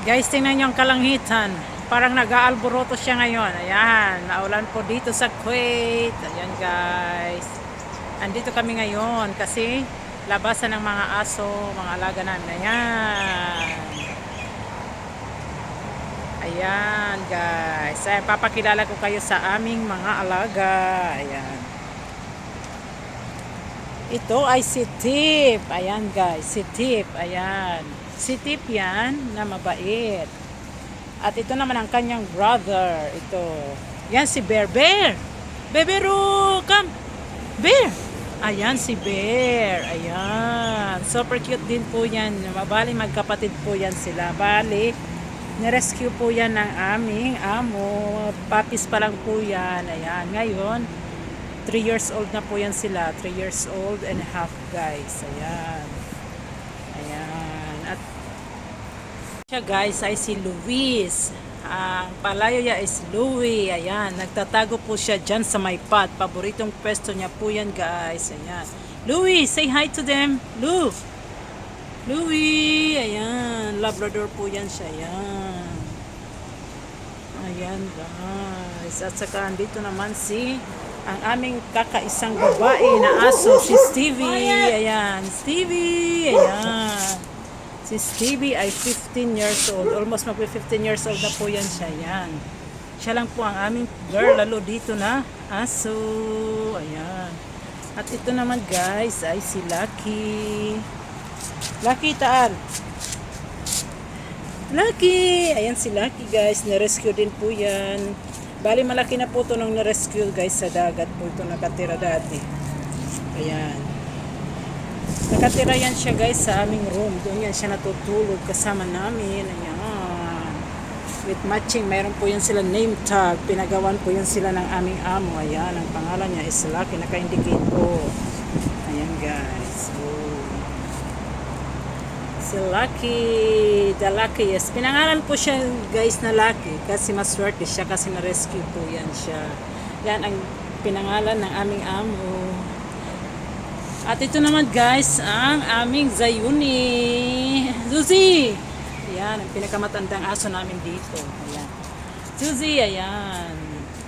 Guys, tingnan nyo ang kalangitan. Parang nag-aalboroto siya ngayon. Ayan, naulan po dito sa Kuwait. Ayan guys. Andito kami ngayon kasi labasan ng mga aso, mga alaga namin. Ayan. Ayan guys. Ayan, papakilala ko kayo sa aming mga alaga. Ayan. Ito ay si Tip. Ayan guys, si Tip. Ayan. Si Tip yan na mabait. At ito naman ang kanyang brother. Ito. Yan si Bear. Bear! Beberu! Come! Bear! Ayan si Bear. Ayan. Super cute din po yan. Bali magkapatid po yan sila. Bali, nirescue po yan ng aming amo. Puppies pa lang po yan. Ayan. Ngayon, 3 years old na po yan sila. 3 years old and a half guys. Ayan. Ayan. At siya guys ay si Luis. Ang palayo niya is Louie. Ayan. Nagtatago po siya dyan sa may pot. Paboritong pwesto niya po yan guys. Ayan. Louie, say hi to them. Louie. Ayan. Labrador po yan siya. Ayan. Ayan guys. At saka andito naman si ang aming kakaisang babae na aso, si Stevie. Ayan. Stevie. Ayan. Si Stevie ay 15 years old. Almost mag-15 years old na po yan siya. Yan. Siya lang po ang aming girl lalo dito na aso. Ayan. At ito naman guys ay si Lucky. Lucky, taal. Lucky! Ayan si Lucky guys. Narescue din po yan. Bali malaki na po ito nung narescue guys sa dagat po ito nakatira dati. Ayan. Nakatira yan siya guys sa aming room. Doon yan siya natutulog kasama namin. Ayan. With matching, mayroon po yan sila name tag. Pinagawan po yan sila ng aming amo. Ayan, ang pangalan niya is Lucky. Naka-indicate po. Ayan guys. Oh. Si Lucky. The luckiest. Pinangalan po siya guys na Lucky. Kasi maswerte siya kasi na-rescue po yan siya. Yan ang pinangalan ng aming amo. At ito naman guys, ang aming Zayuni. Zuzi! Ayan, ang pinakamatandang aso namin dito. Ayan. Zuzi, ayan.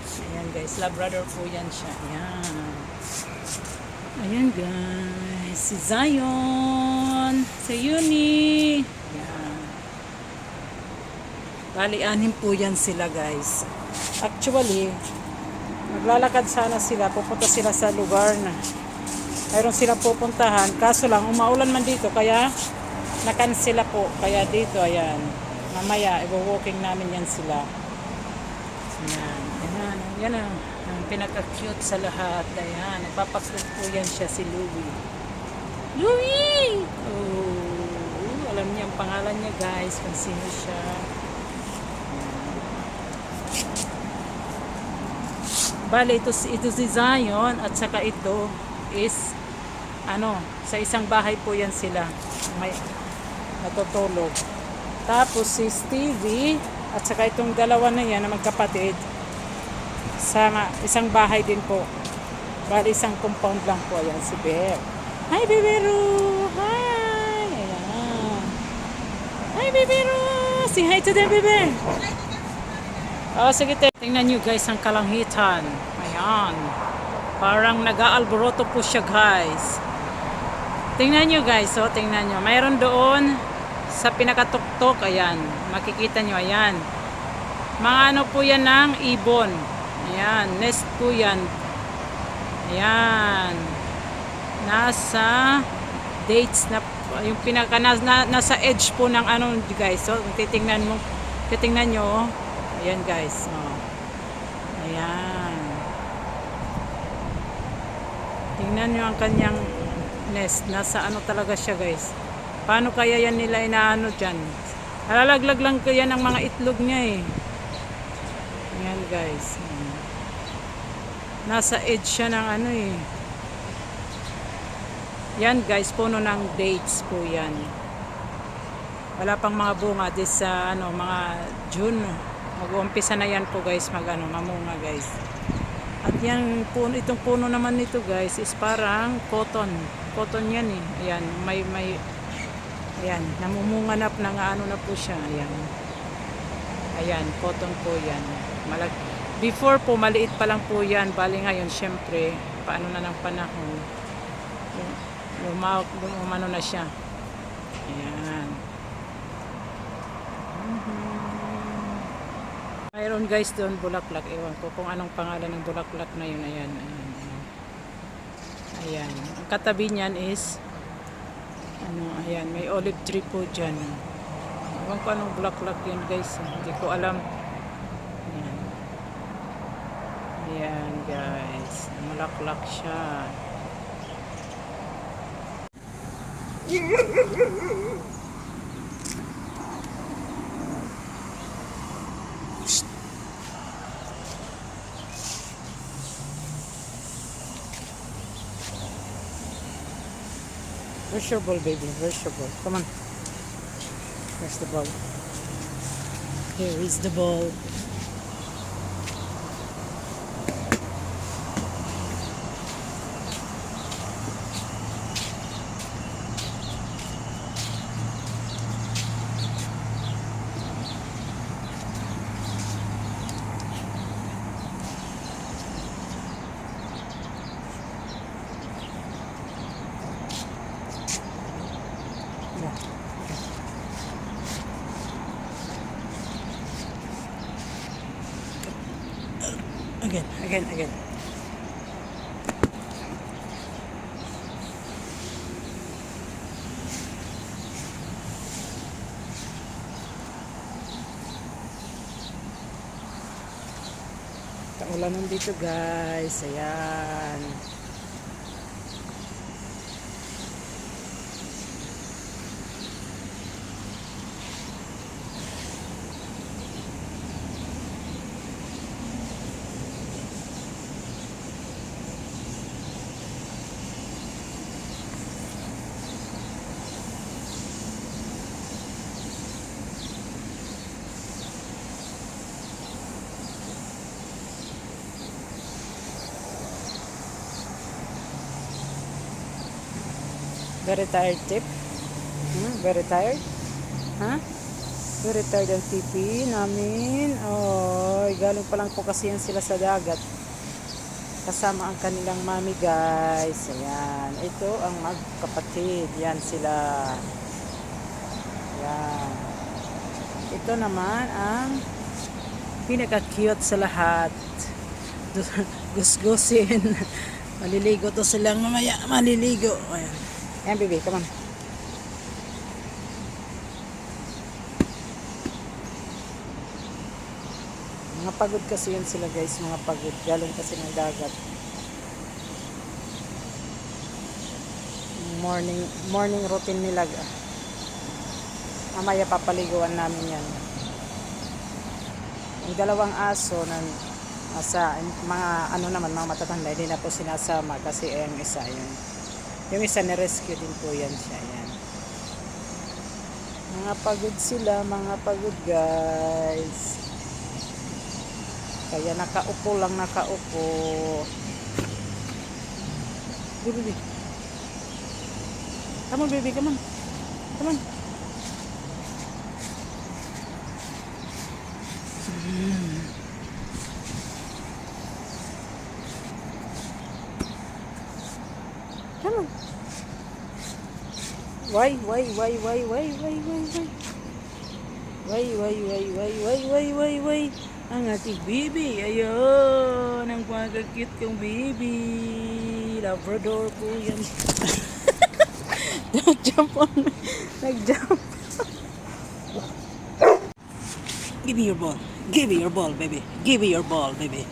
Ayan guys, Labrador po yan siya. Ayan. Ayan guys, si Zion. Zayuni. Ayan. Bali, 6 po yan sila guys. Actually, maglalakad sana sila. Pupunta sila sa lugar na mayroon silang pupuntahan, kaso lang umaulan man dito kaya nakansela po, kaya dito ayan, mamaya i-walking namin yan sila. Ayan, ayan, yan ang pinaka-cute sa lahat. Ayan, nagpapaklog po yan siya si Louie. Oh, alam niya ang pangalan niya guys kung sino siya. Bale, ito si Zion at saka ito is sa isang bahay po yan sila may natutulog. Tapos si Stevie at saka itong dalawa na yan na magkapatid sa isang bahay din po. Bali isang compound lang po. Ayan si Bear. Hi Beberu! Hi! Ayan. Hi Beberu! Say hi to them Beber! Oh, sige tingnan nyo guys ang kalangitan. Ayan. Parang nag-aalboroto po siya guys. Tingnan nyo guys, oh, tingnan nyo. Mayroon doon sa pinakatuktok, ayan. Makikita nyo, ayan. Mga ano po yan ng ibon. Ayan, nest po yan. Ayan. Nasa dates na, yung nasa edge po ng ano guys. So, titingnan nyo, oh. Ayan guys, oh. Ayan. Tingnan nyo ang kanyang nest. Nasa ano talaga siya guys. Paano kaya yan nila inaano dyan? Halalaglag lang kaya ng mga itlog niya eh. Ayan guys. Nasa edge siya ng ano eh. Yan guys, puno ng dates po yan. Wala pang mga bunga. This mga June. Mag-uumpisa na yan po guys mamunga guys. At yan, itong puno naman nito guys is parang cotton. Cotton yan eh. Ayan, may Ayan, namumunganap na nga ano na po siya. Ayan. Ayan, cotton po yan. Before po, maliit pa lang po yan. Bali ngayon, syempre, paano na ng panahon. Lumano na siya. Ayan. Mayroon guys doon bulaklak. Ewan ko kung anong pangalan ng bulaklak na yun. Ayan, ayan, ayan. Ayan. Ang katabi niyan is ayan, may olive tree po dyan. Ewan ko anong bulaklak yun guys. Hindi ko alam. Ayan. Ayan guys. Malaklak siya. Where's your ball, baby? Where's your ball? Come on. Where's the ball? Here is the ball. Again. Taulanan dito guys. Ayan. Very tired, Tip? Very tired? Huh? Very tired ang tipi namin. Oh, galing pa lang po kasi yan sila sa dagat. Kasama ang kanilang mami, guys. Ayan. Ito ang magkapatid. Yan sila. Ayan. Ito naman ang pinaka-cute sa lahat. Gusgusin. Maliligo to silang mamaya. Maliligo. Ayan. Ayan, baby, come on. Mga pagod kasi yan sila guys, mga pagod. Galing kasi ng dagat. Morning routine nila. Mamaya papaliguan namin yan. Yung dalawang aso na sa mga mga matatanda, hindi na po sinasama kasi yung isa yun. Yung isa na-rescue din po yan siya. Yan. Mga pagod sila, mga pagod guys. Kaya nakaupo. Baby. Come on, baby, come on. Come on. Come on. Why? Ang ating baby. Ayun. Ang pagkakit kong baby. Labrador po yan. Nag-jump on me. Nag-jump. Give me your ball. Give me your ball, baby. Give me your ball, baby.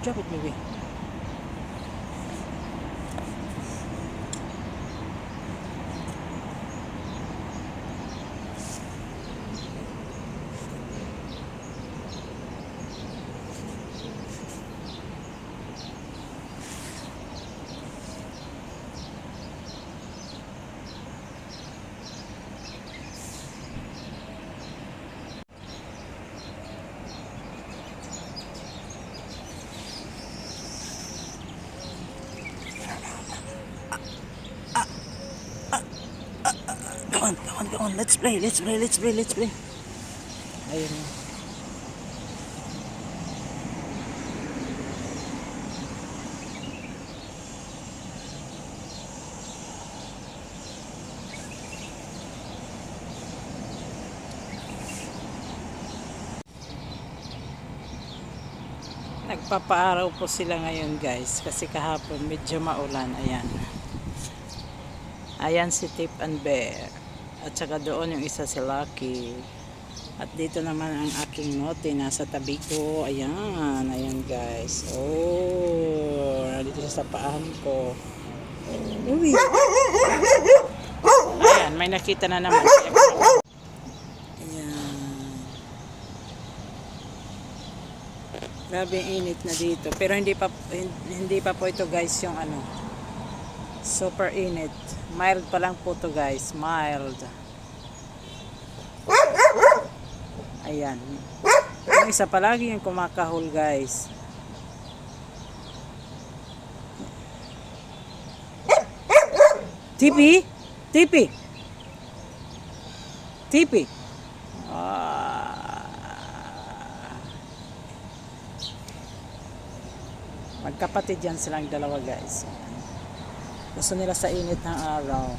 Drop it, baby. on. Let's play. Ayun. Nagpapaaraw po sila ngayon guys kasi kahapon medyo maulan. Ayan si Tip and Bear at saka doon yung isa si Lucky at dito naman ang aking note nasa tabi ko. Ayan guys, dito sa paan ko. Uy. Ayan, may nakita na naman. Grabe ang init na dito. Pero hindi pa po ito guys yung super init. Mild pa lang po to guys. Mild. Ayan. Yung isa palagi yung kumakahol guys. Tipi? Tipi? Tipi? Magkapatid yan silang dalawa guys. Gusto nila sa init ng araw.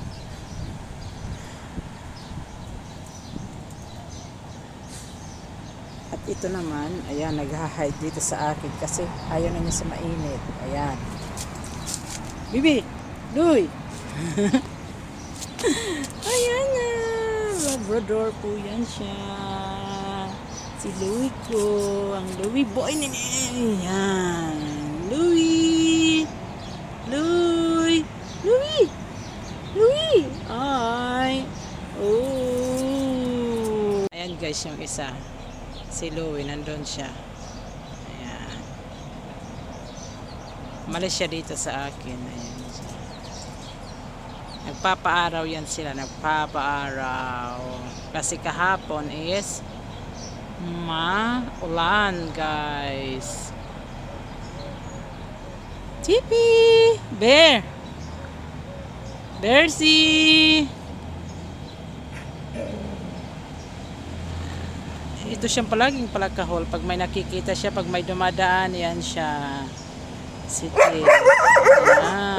At ito naman, ayan, nag-hide dito sa akin kasi ayaw na niya sa mainit. Ayan. Bibi! Luy! Ayan na! Labrador po yan siya. Si Louie ko. Ang Louie boy nini. Ayan. Louie! Louie! Louie! Louie! Ay! Oh! Ayan guys yung isa. Si Louie, nandun siya. Ayan. Umalis siya dito sa akin. Ayan siya. Nagpapaaraw yan sila. Nagpapaaraw. Kasi kahapon is maulan guys. Tipi! Bear! Bearsy! Ito siyang palaging palagkahol. Pag may nakikita siya, pag may dumadaan, yan siya. Si Tip. Ayan.